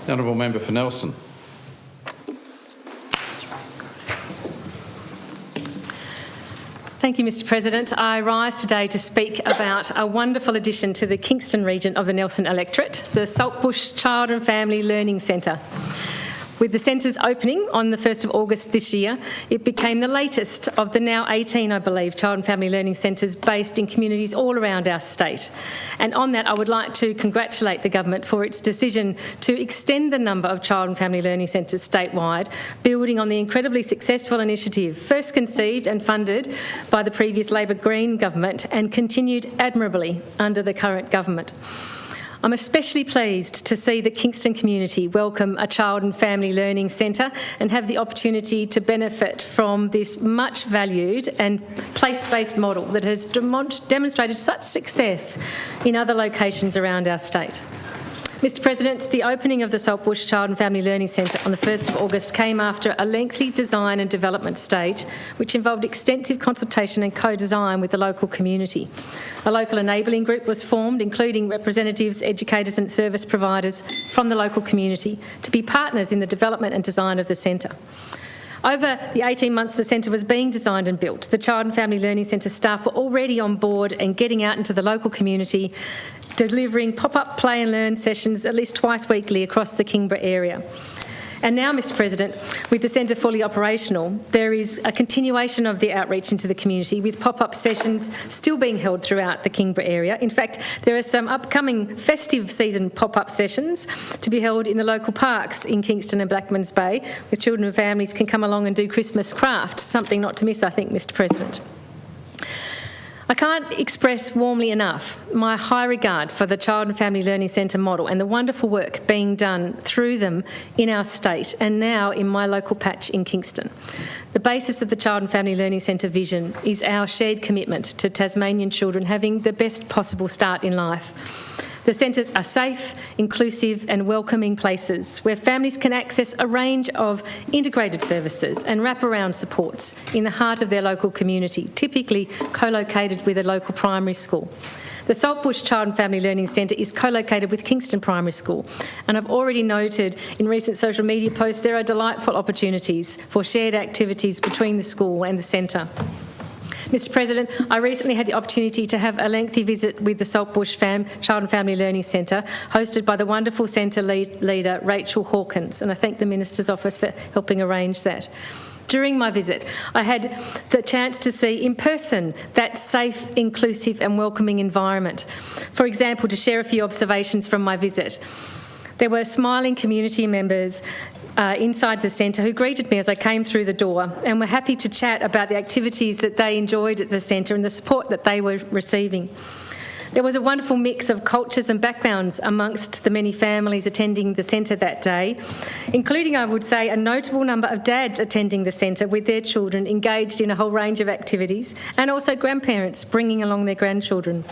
The Honourable Member for Nelson. Thank you, Mr President. I rise today to speak about a wonderful addition to the Kingston region of the Nelson electorate, the Saltbush Child and Family Learning Centre. With the centre's opening on the 1st of August this year, it became the latest of the now 18, I believe, child and family learning centres based in communities all around our state. And on that, I would like to congratulate the government for its decision to extend the number of child and family learning centres statewide, building on the incredibly successful initiative first conceived and funded by the previous Labor Green government and continued admirably under the current government. I'm especially pleased to see the Kingston community welcome a child and family learning centre and have the opportunity to benefit from this much valued and place-based model that has demonstrated such success in other locations around our state. Mr President, the opening of the Saltbush Child and Family Learning Centre on the 1st of August came after a lengthy design and development stage which involved extensive consultation and co-design with the local community. A local enabling group was formed, including representatives, educators and service providers from the local community to be partners in the development and design of the centre. Over the 18 months the centre was being designed and built, the Child and Family Learning Centre staff were already on board and getting out into the local community, delivering pop-up play and learn sessions at least twice weekly across the Kingborough area. And now, Mr President, with the centre fully operational, there is a continuation of the outreach into the community with pop-up sessions still being held throughout the Kingborough area. In fact, there are some upcoming festive season pop-up sessions to be held in the local parks in Kingston and Blackmans Bay, where children and families can come along and do Christmas craft, something not to miss, I think, Mr President. I can't express warmly enough my high regard for the Child and Family Learning Centre model and the wonderful work being done through them in our state and now in my local patch in Kingston. The basis of the Child and Family Learning Centre vision is our shared commitment to Tasmanian children having the best possible start in life. The centres are safe, inclusive and welcoming places where families can access a range of integrated services and wraparound supports in the heart of their local community, typically co-located with a local primary school. The Saltbush Child and Family Learning Centre is co-located with Kingston Primary School, and I've already noted in recent social media posts there are delightful opportunities for shared activities between the school and the centre. Mr President, I recently had the opportunity to have a lengthy visit with the Saltbush Child and Family Learning Centre, hosted by the wonderful centre leader Rachel Hawkins, and I thank the Minister's Office for helping arrange that. During my visit, I had the chance to see in person that safe, inclusive and welcoming environment. For example, to share a few observations from my visit. There were smiling community members inside the centre who greeted me as I came through the door and were happy to chat about the activities that they enjoyed at the centre and the support that they were receiving. There was a wonderful mix of cultures and backgrounds amongst the many families attending the centre that day, including, I would say, a notable number of dads attending the centre with their children engaged in a whole range of activities, and also grandparents bringing along their grandchildren.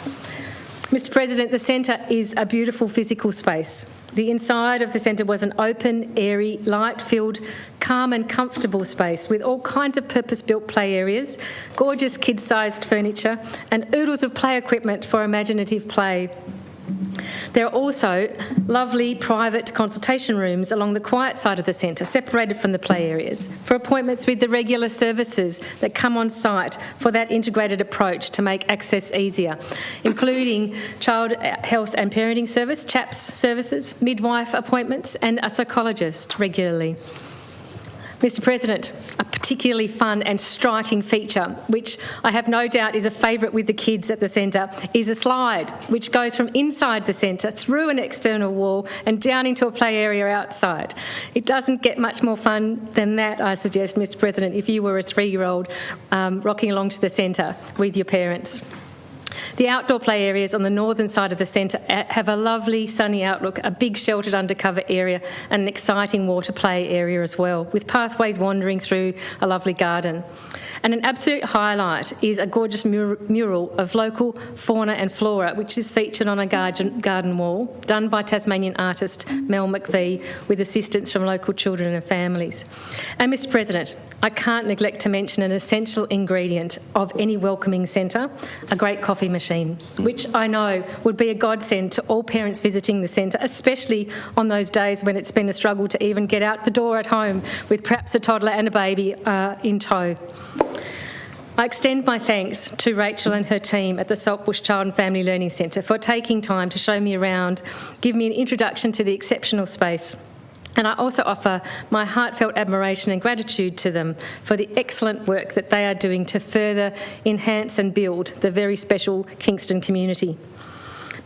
Mr President, the centre is a beautiful physical space. The inside of the centre was an open, airy, light-filled, calm and comfortable space with all kinds of purpose-built play areas, gorgeous kid-sized furniture and oodles of play equipment for imaginative play. There are also lovely private consultation rooms along the quiet side of the centre, separated from the play areas, for appointments with the regular services that come on site for that integrated approach to make access easier, including child health and parenting service, CHAPS services, midwife appointments and a psychologist regularly. Mr President, a particularly fun and striking feature, which I have no doubt is a favourite with the kids at the centre, is a slide which goes from inside the centre through an external wall and down into a play area outside. It doesn't get much more fun than that, I suggest, Mr President, if you were a 3-year-old rocking along to the centre with your parents. The outdoor play areas on the northern side of the centre have a lovely sunny outlook, a big sheltered undercover area and an exciting water play area as well, with pathways wandering through a lovely garden. And an absolute highlight is a gorgeous mural of local fauna and flora, which is featured on a garden wall, done by Tasmanian artist Mel McVie, with assistance from local children and families. And Mr President, I can't neglect to mention an essential ingredient of any welcoming centre, a great coffee coffee machine, which I know would be a godsend to all parents visiting the centre, especially on those days when it's been a struggle to even get out the door at home with perhaps a toddler and a baby in tow. I extend my thanks to Rachel and her team at the Saltbush Child and Family Learning Centre for taking time to show me around, give me an introduction to the exceptional space. And I also offer my heartfelt admiration and gratitude to them for the excellent work that they are doing to further enhance and build the very special Kingston community.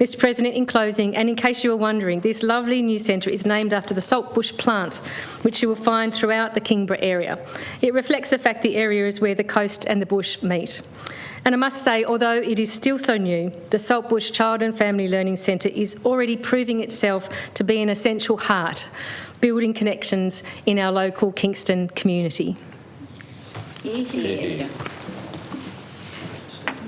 Mr President, in closing, and in case you were wondering, this lovely new centre is named after the Saltbush plant, which you will find throughout the Kingborough area. It reflects the fact the area is where the coast and the bush meet. And I must say, although it is still so new, the Saltbush Child and Family Learning Centre is already proving itself to be an essential heart, building connections in our local Kingston community. Yeah.